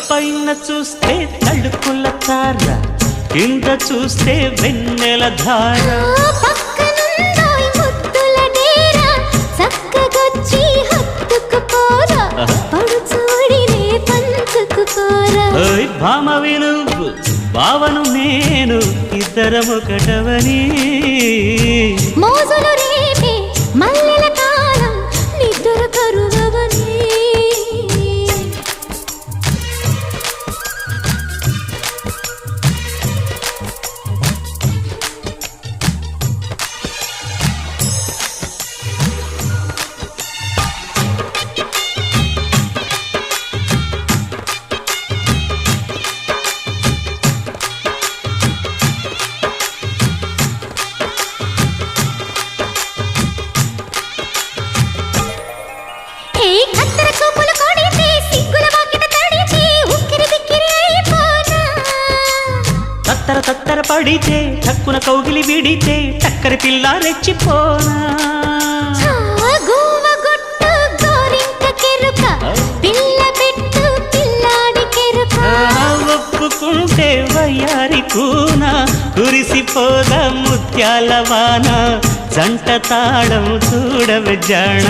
పైన చూస్తే తడుకుల తార, కింద చూస్తే వెన్నెల ధార. పక్కనుందోయ్ ముద్దుల డేరా, చక్కగొచ్చి హత్తుకుపోరా, పడు చూడినే పంచుకుపోరా. ఓయ్ భామ వినువ్వు, భావను నేను, ఇద్దరమొకటవని. మోజులు రేపే మల్లెల కాలం, నిద్ర కరువవని. తత్తర తత్తర పడితే టక్కున కౌగిలి విడితే టక్కరి పిల్ల రెచ్చిపోనా. ఒప్పుకుంటే వయ్యారి కూన, కురిసిపోదా ముత్యాల వాన, జంట తాళం చూడవే జాణ.